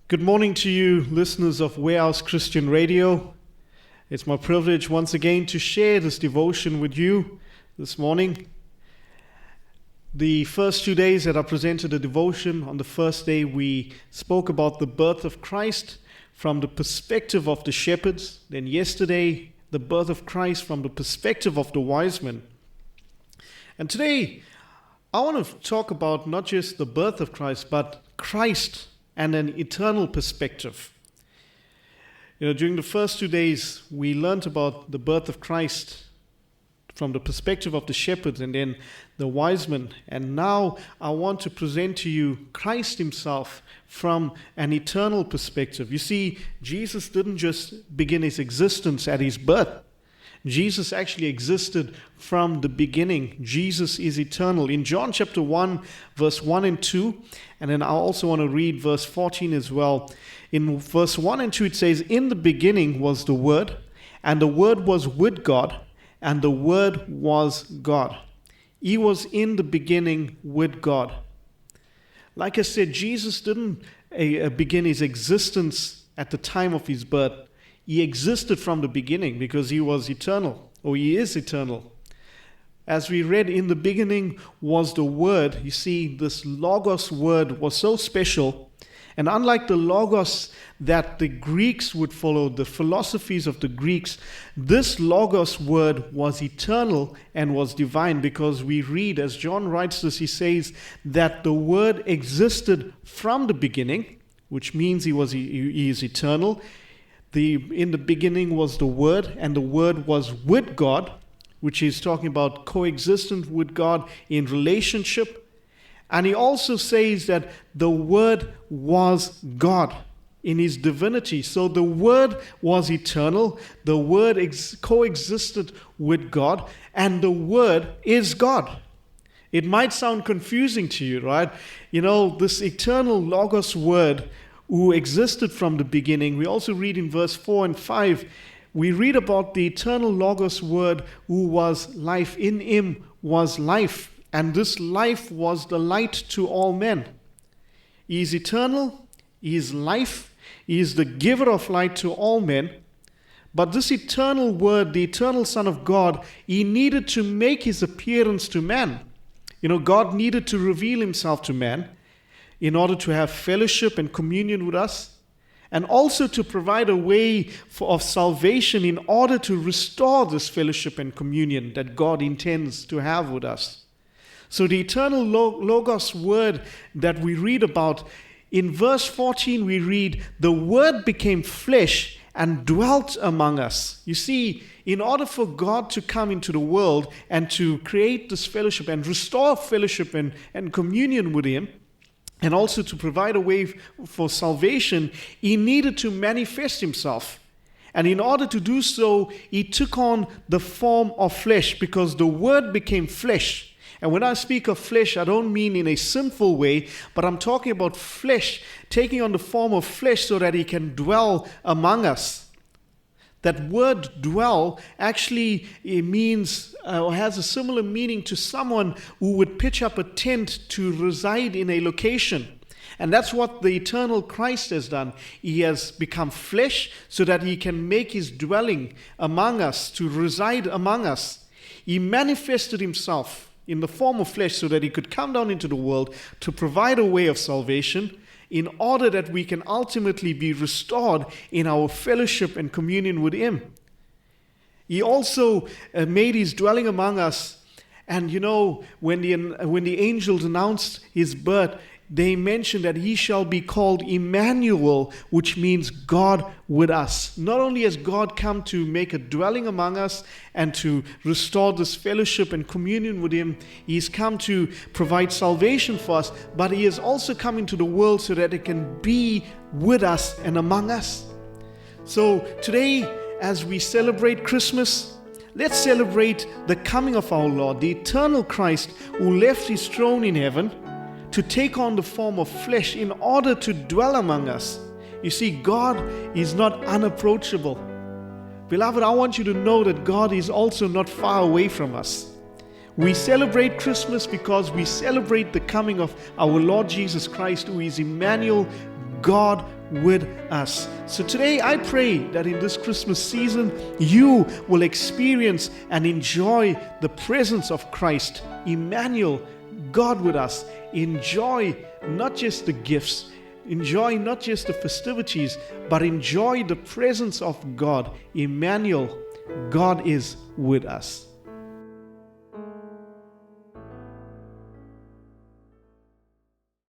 Good morning to you, listeners of Warehouse Christian Radio. It's my privilege once again to share this devotion with you this morning. The first 2 days that I presented a devotion, on the first day we spoke about the birth of Christ from the perspective of the shepherds. Then yesterday, the birth of Christ from the perspective of the wise men. And today, I want to talk about not just the birth of Christ, but Christ and an eternal perspective. During the first 2 days, we learned about the birth of Christ from the perspective of the shepherds and then the wise men. And now I want to present to you Christ himself from an eternal perspective. You see, Jesus didn't just begin his existence at his birth. Jesus actually existed from the beginning. Jesus is eternal. In John chapter 1, verse 1 and 2, and then I also want to read verse 14 as well. In verse 1 and 2 it says, "In the beginning was the Word, and the Word was with God, and the Word was God." He was in the beginning with God. Like I said, Jesus didn't begin his existence at the time of his birth. He existed from the beginning because he was eternal, or he is eternal. As we read, in the beginning was the Word. You see, this Logos word was so special. And unlike the Logos that the Greeks would follow, the philosophies of the Greeks, this Logos word was eternal and was divine, because we read, as John writes this, he says that the Word existed from the beginning, which means he is eternal. In the beginning was the Word, and the Word was with God, which is talking about coexistent with God in relationship. And he also says that the Word was God in his divinity. So the Word was eternal, the Word coexisted with God, and the Word is God. It might sound confusing to you, right? This eternal Logos word who existed from the beginning. We also read in verse 4 and 5, we read about the eternal Logos word who was life. In him was life, and this life was the light to all men. He is eternal, he is life, he is the giver of light to all men. But this eternal word, the eternal Son of God, he needed to make his appearance to man. God needed to reveal himself to man in order to have fellowship and communion with us, and also to provide a way of salvation in order to restore this fellowship and communion that God intends to have with us. So the eternal Logos word that we read about, in verse 14 we read, "The Word became flesh and dwelt among us." You see, in order for God to come into the world and to create this fellowship and restore fellowship and communion with him, and also to provide a way for salvation, he needed to manifest himself. And in order to do so, he took on the form of flesh, because the Word became flesh. And when I speak of flesh, I don't mean in a sinful way, but I'm talking about flesh, taking on the form of flesh so that he can dwell among us. That word dwell actually means or has a similar meaning to someone who would pitch up a tent to reside in a location. And that's what the eternal Christ has done. He has become flesh so that he can make his dwelling among us, to reside among us. He manifested himself in the form of flesh so that he could come down into the world to provide a way of salvation, in order that we can ultimately be restored in our fellowship and communion with him. He also made his dwelling among us. And when the angels announced his birth, they mentioned that he shall be called Emmanuel, which means God with us. Not only has God come to make a dwelling among us and to restore this fellowship and communion with him, he's come to provide salvation for us, but he has also come into the world so that it can be with us and among us. So today, as we celebrate Christmas, let's celebrate the coming of our Lord, the eternal Christ who left his throne in heaven to take on the form of flesh in order to dwell among us. You see, God is not unapproachable. Beloved, I want you to know that God is also not far away from us. We celebrate Christmas because we celebrate the coming of our Lord Jesus Christ, who is Emmanuel, God with us. So today I pray that in this Christmas season, you will experience and enjoy the presence of Christ, Emmanuel, God with us. Enjoy not just the gifts, enjoy not just the festivities, but enjoy the presence of God, Emmanuel, God is with us.